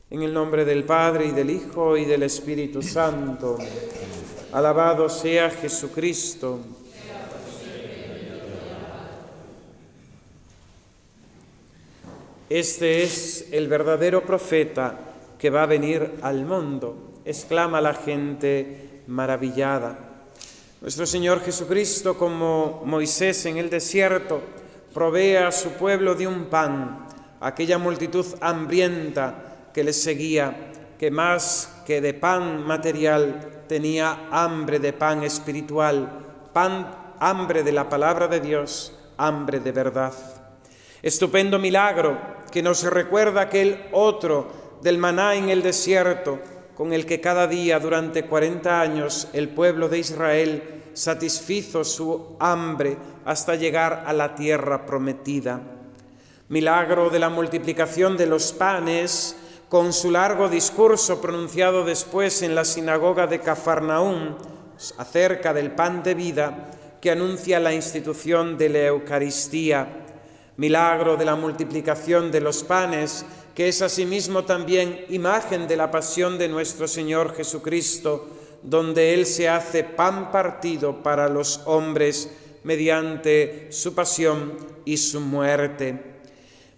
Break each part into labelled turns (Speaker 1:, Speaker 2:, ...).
Speaker 1: En el nombre del Padre, y del Hijo, y del Espíritu Santo. Alabado sea Jesucristo. Este es el verdadero profeta que va a venir al mundo, exclama la gente maravillada. Nuestro Señor Jesucristo, como Moisés en el desierto, provee a su pueblo de un pan, aquella multitud hambrienta que les seguía, que más que de pan material tenía hambre de pan espiritual, hambre de la palabra de Dios, hambre de verdad. Estupendo milagro que nos recuerda aquel otro del maná en el desierto, con el que cada día durante 40 años el pueblo de Israel satisfizo su hambre hasta llegar a la tierra prometida. Milagro de la multiplicación de los panes, con su largo discurso pronunciado después en la sinagoga de Cafarnaúm acerca del pan de vida, que anuncia la institución de la Eucaristía. Milagro de la multiplicación de los panes, que es asimismo también imagen de la pasión de nuestro Señor Jesucristo, donde Él se hace pan partido para los hombres mediante su pasión y su muerte.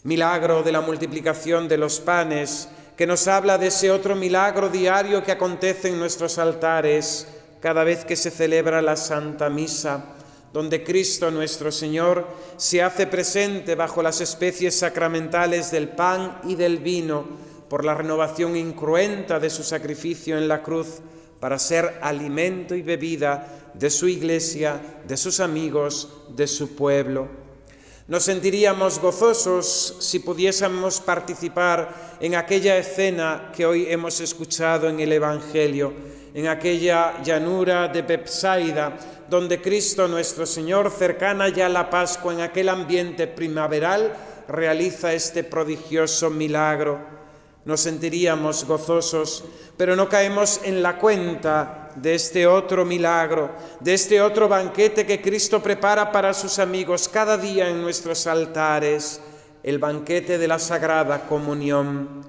Speaker 1: Milagro de la multiplicación de los panes, que nos habla de ese otro milagro diario que acontece en nuestros altares cada vez que se celebra la Santa Misa, donde Cristo nuestro Señor se hace presente bajo las especies sacramentales del pan y del vino por la renovación incruenta de su sacrificio en la cruz para ser alimento y bebida de su Iglesia, de sus amigos, de su pueblo. Nos sentiríamos gozosos si pudiésemos participar en aquella escena que hoy hemos escuchado en el Evangelio, en aquella llanura de Betsaida, donde Cristo nuestro Señor, cercana ya a la Pascua, en aquel ambiente primaveral, realiza este prodigioso milagro. Nos sentiríamos gozosos, pero no caemos en la cuenta de este otro milagro, de este otro banquete que Cristo prepara para sus amigos cada día en nuestros altares, el banquete de la Sagrada Comunión.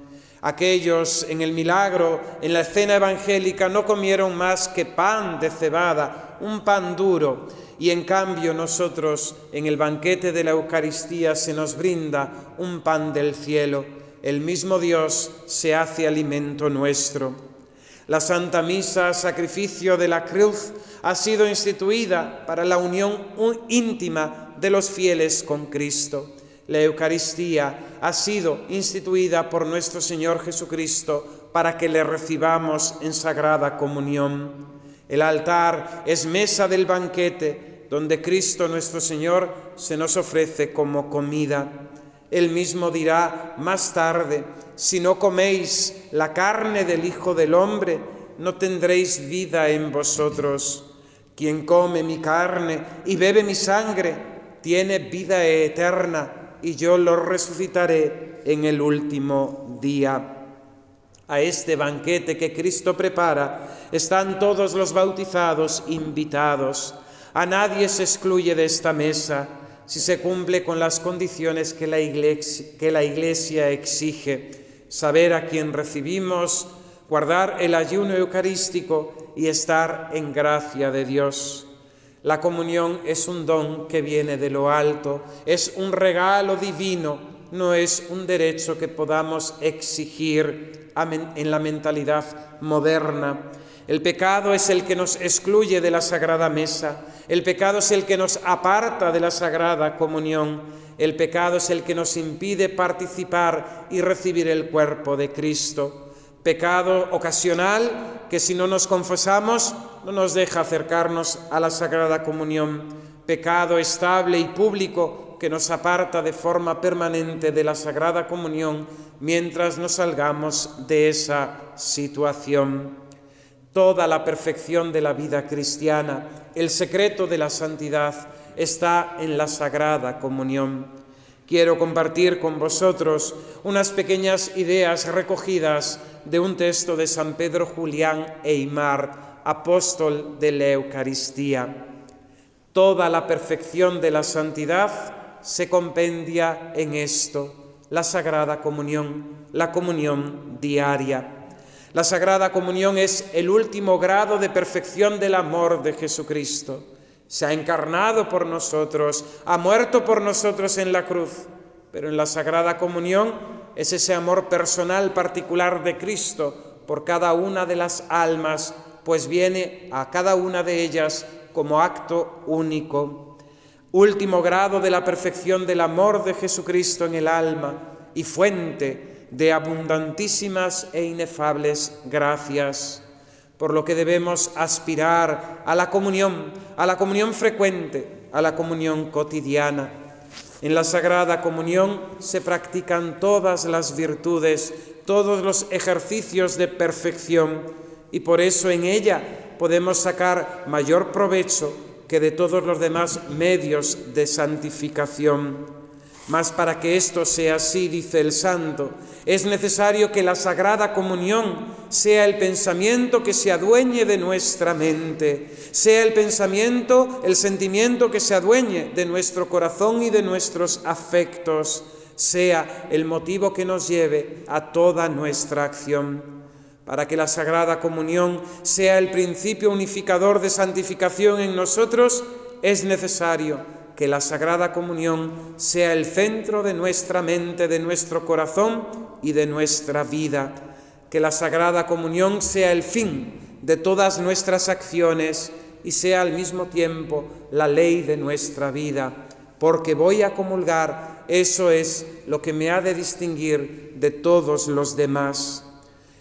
Speaker 1: Aquellos en el milagro, en la escena evangélica, no comieron más que pan de cebada, un pan duro, y en cambio nosotros en el banquete de la Eucaristía se nos brinda un pan del cielo. El mismo Dios se hace alimento nuestro. La Santa Misa, sacrificio de la cruz, ha sido instituida para la unión íntima de los fieles con Cristo. La Eucaristía ha sido instituida por nuestro Señor Jesucristo para que le recibamos en sagrada comunión. El altar es mesa del banquete, donde Cristo nuestro Señor se nos ofrece como comida. Él mismo dirá más tarde: si no coméis la carne del Hijo del Hombre, no tendréis vida en vosotros. Quien come mi carne y bebe mi sangre, tiene vida eterna, y yo lo resucitaré en el último día. A este banquete que Cristo prepara están todos los bautizados invitados. A nadie se excluye de esta mesa si se cumple con las condiciones que la Iglesia exige: saber a quién recibimos, guardar el ayuno eucarístico y estar en gracia de Dios. La comunión es un don que viene de lo alto, es un regalo divino, no es un derecho que podamos exigir en la mentalidad moderna. El pecado es el que nos excluye de la Sagrada Mesa, el pecado es el que nos aparta de la Sagrada Comunión, el pecado es el que nos impide participar y recibir el cuerpo de Cristo. Pecado ocasional que, si no nos confesamos, no nos deja acercarnos a la Sagrada Comunión. Pecado estable y público que nos aparta de forma permanente de la Sagrada Comunión mientras no salgamos de esa situación. Toda la perfección de la vida cristiana, el secreto de la santidad, está en la Sagrada Comunión. Quiero compartir con vosotros unas pequeñas ideas recogidas de un texto de San Pedro Julián Eymar, apóstol de la Eucaristía. Toda la perfección de la santidad se compendia en esto: la Sagrada Comunión, la comunión diaria. La Sagrada Comunión es el último grado de perfección del amor de Jesucristo. Se ha encarnado por nosotros, ha muerto por nosotros en la cruz, pero en la Sagrada Comunión es ese amor personal particular de Cristo por cada una de las almas, pues viene a cada una de ellas como acto único. Último grado de la perfección del amor de Jesucristo en el alma y fuente de abundantísimas e inefables gracias, por lo que debemos aspirar a la comunión frecuente, a la comunión cotidiana. En la Sagrada Comunión se practican todas las virtudes, todos los ejercicios de perfección, y por eso en ella podemos sacar mayor provecho que de todos los demás medios de santificación. Mas para que esto sea así, dice el santo, es necesario que la Sagrada Comunión sea el pensamiento que se adueñe de nuestra mente, sea el pensamiento, el sentimiento que se adueñe de nuestro corazón y de nuestros afectos, sea el motivo que nos lleve a toda nuestra acción. Para que la Sagrada Comunión sea el principio unificador de santificación en nosotros, es necesario que la Sagrada Comunión sea el centro de nuestra mente, de nuestro corazón y de nuestra vida. Que la Sagrada Comunión sea el fin de todas nuestras acciones y sea al mismo tiempo la ley de nuestra vida. Porque voy a comulgar, eso es lo que me ha de distinguir de todos los demás.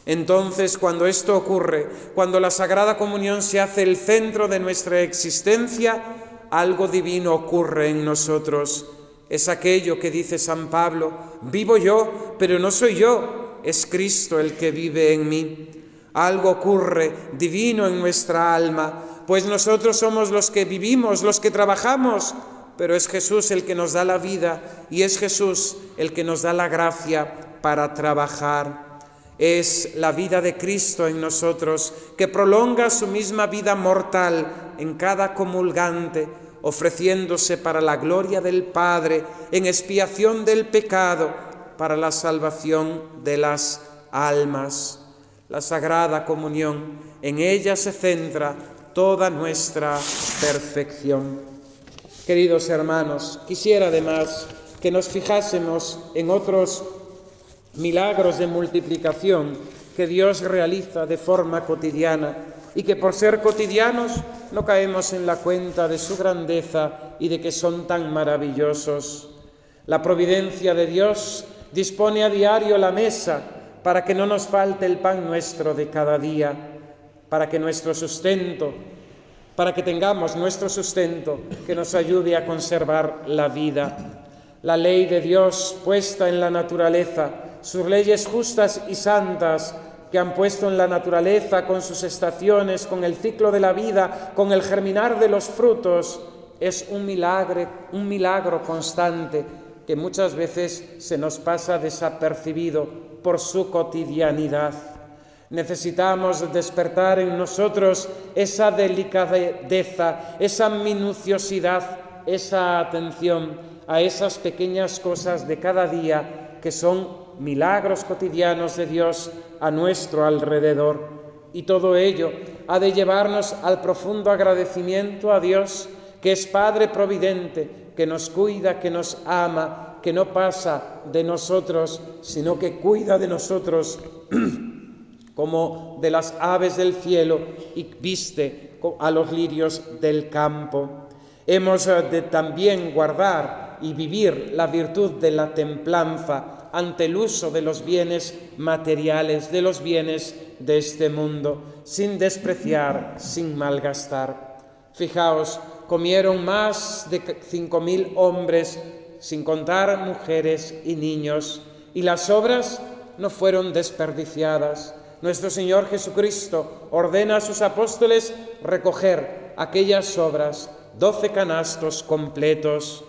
Speaker 1: Entonces, cuando esto ocurre, cuando la Sagrada Comunión se hace el centro de nuestra existencia, algo divino ocurre en nosotros. Es aquello que dice San Pablo: vivo yo, pero no soy yo, es Cristo el que vive en mí. Algo ocurre divino en nuestra alma, pues nosotros somos los que vivimos, los que trabajamos, pero es Jesús el que nos da la vida y es Jesús el que nos da la gracia para trabajar. Es la vida de Cristo en nosotros, que prolonga su misma vida mortal en cada comulgante, ofreciéndose para la gloria del Padre, en expiación del pecado, para la salvación de las almas. La Sagrada Comunión, en ella se centra toda nuestra perfección. Queridos hermanos, quisiera además que nos fijásemos en otros milagros de multiplicación que Dios realiza de forma cotidiana y que por ser cotidianos no caemos en la cuenta de su grandeza y de que son tan maravillosos. La providencia de Dios dispone a diario la mesa para que no nos falte el pan nuestro de cada día, para que tengamos nuestro sustento que nos ayude a conservar la vida. La ley de Dios puesta en la naturaleza, sus leyes justas y santas que han puesto en la naturaleza con sus estaciones, con el ciclo de la vida, con el germinar de los frutos, es un milagro constante que muchas veces se nos pasa desapercibido por su cotidianidad. Necesitamos despertar en nosotros esa delicadeza, esa minuciosidad, esa atención a esas pequeñas cosas de cada día que son milagros cotidianos de Dios a nuestro alrededor. Y todo ello ha de llevarnos al profundo agradecimiento a Dios, que es Padre providente, que nos cuida, que nos ama, que no pasa de nosotros, sino que cuida de nosotros como de las aves del cielo y viste a los lirios del campo. Hemos de también guardar y vivir la virtud de la templanza ante el uso de los bienes materiales, de los bienes de este mundo, sin despreciar, sin malgastar. Fijaos, comieron más de 5.000 hombres, sin contar mujeres y niños, y las obras no fueron desperdiciadas. Nuestro Señor Jesucristo ordena a sus apóstoles recoger aquellas sobras, 12 canastos completos.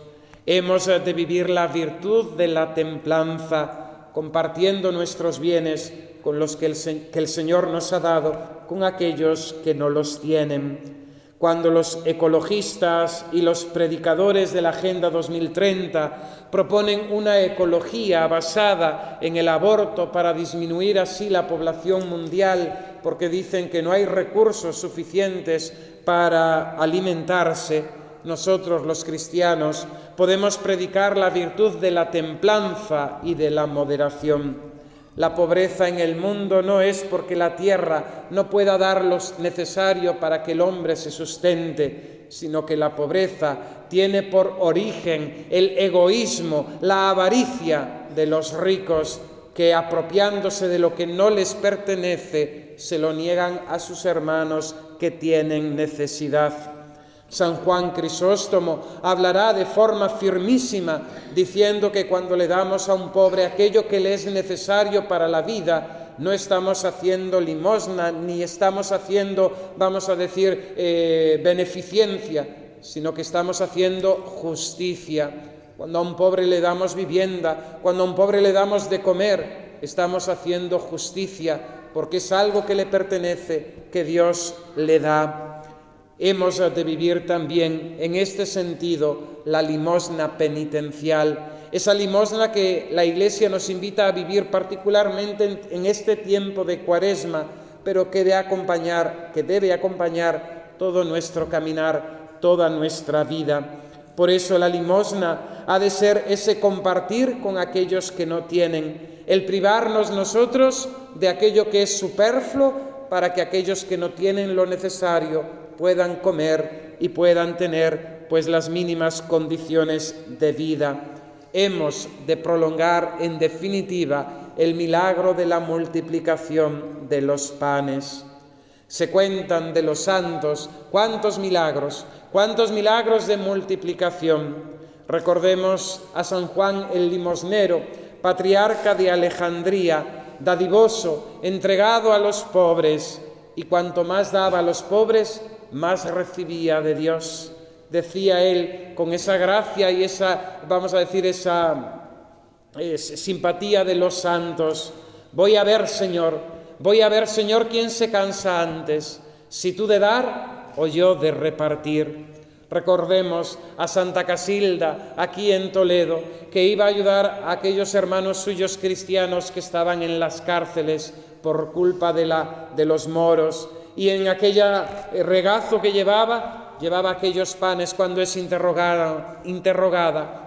Speaker 1: Hemos de vivir la virtud de la templanza, compartiendo nuestros bienes con los que el Señor nos ha dado, con aquellos que no los tienen. Cuando los ecologistas y los predicadores de la Agenda 2030 proponen una ecología basada en el aborto para disminuir así la población mundial, porque dicen que no hay recursos suficientes para alimentarse, nosotros los cristianos podemos predicar la virtud de la templanza y de la moderación. La pobreza en el mundo no es porque la tierra no pueda dar lo necesario para que el hombre se sustente, sino que la pobreza tiene por origen el egoísmo, la avaricia de los ricos que, apropiándose de lo que no les pertenece, se lo niegan a sus hermanos que tienen necesidad. San Juan Crisóstomo hablará de forma firmísima, diciendo que cuando le damos a un pobre aquello que le es necesario para la vida, no estamos haciendo limosna, ni estamos haciendo, vamos a decir, beneficencia, sino que estamos haciendo justicia. Cuando a un pobre le damos vivienda, cuando a un pobre le damos de comer, estamos haciendo justicia, porque es algo que le pertenece, que Dios le da. Hemos de vivir también en este sentido la limosna penitencial, esa limosna que la Iglesia nos invita a vivir particularmente en este tiempo de Cuaresma, pero que debe acompañar todo nuestro caminar, toda nuestra vida. Por eso la limosna ha de ser ese compartir con aquellos que no tienen, el privarnos nosotros de aquello que es superfluo para que aquellos que no tienen lo necesario puedan comer y puedan tener pues las mínimas condiciones de vida. Hemos de prolongar en definitiva el milagro de la multiplicación de los panes. Se cuentan de los santos cuántos milagros de multiplicación. Recordemos a San Juan el Limosnero, patriarca de Alejandría, dadivoso, entregado a los pobres, y cuanto más daba a los pobres, más recibía de Dios. Decía él, con esa gracia y esa, vamos a decir, esa simpatía de los santos: voy a ver, Señor, quién se cansa antes, si tú de dar o yo de repartir. Recordemos a Santa Casilda, aquí en Toledo, que iba a ayudar a aquellos hermanos suyos cristianos que estaban en las cárceles por culpa de los moros, y en aquella regazo que llevaba aquellos panes. Cuando es interrogada,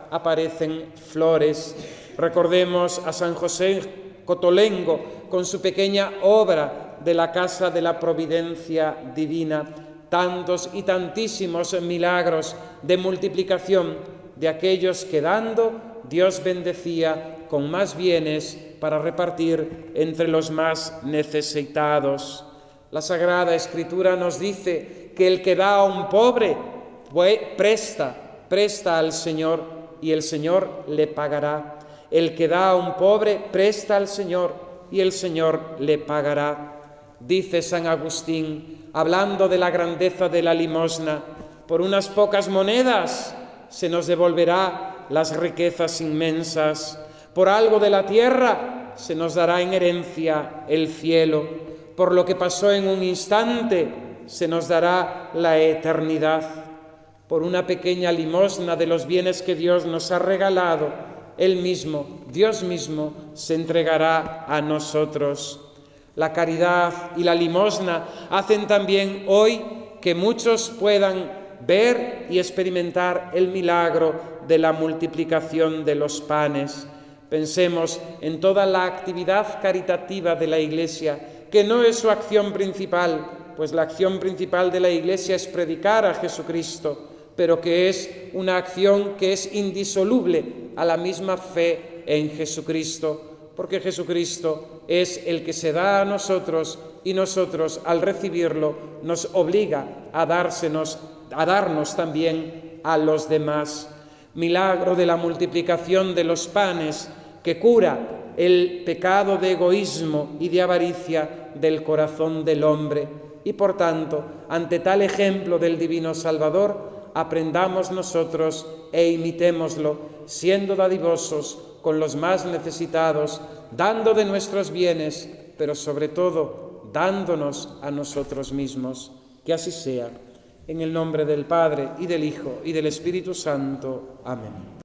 Speaker 1: aparecen flores. Recordemos a San José Cotolengo con su pequeña obra de la Casa de la Providencia Divina. Tantos y tantísimos milagros de multiplicación de aquellos que dando Dios bendecía con más bienes para repartir entre los más necesitados. La Sagrada Escritura nos dice que el que da a un pobre presta al Señor, y el Señor le pagará. El que da a un pobre presta al Señor, y el Señor le pagará. Dice San Agustín, hablando de la grandeza de la limosna: por unas pocas monedas se nos devolverá las riquezas inmensas, por algo de la tierra se nos dará en herencia el cielo, por lo que pasó en un instante se nos dará la eternidad. Por una pequeña limosna de los bienes que Dios nos ha regalado, Él mismo, Dios mismo, se entregará a nosotros. La caridad y la limosna hacen también hoy que muchos puedan ver y experimentar el milagro de la multiplicación de los panes. Pensemos en toda la actividad caritativa de la Iglesia, que no es su acción principal, pues la acción principal de la Iglesia es predicar a Jesucristo, pero que es una acción que es indisoluble a la misma fe en Jesucristo, porque Jesucristo es el que se da a nosotros, y nosotros, al recibirlo, nos obliga a darnos también a los demás. Milagro de la multiplicación de los panes, que cura el pecado de egoísmo y de avaricia del corazón del hombre. Y por tanto, ante tal ejemplo del Divino Salvador, aprendamos nosotros e imitémoslo, siendo dadivosos con los más necesitados, dando de nuestros bienes, pero sobre todo dándonos a nosotros mismos. Que así sea. En el nombre del Padre, y del Hijo, y del Espíritu Santo. Amén.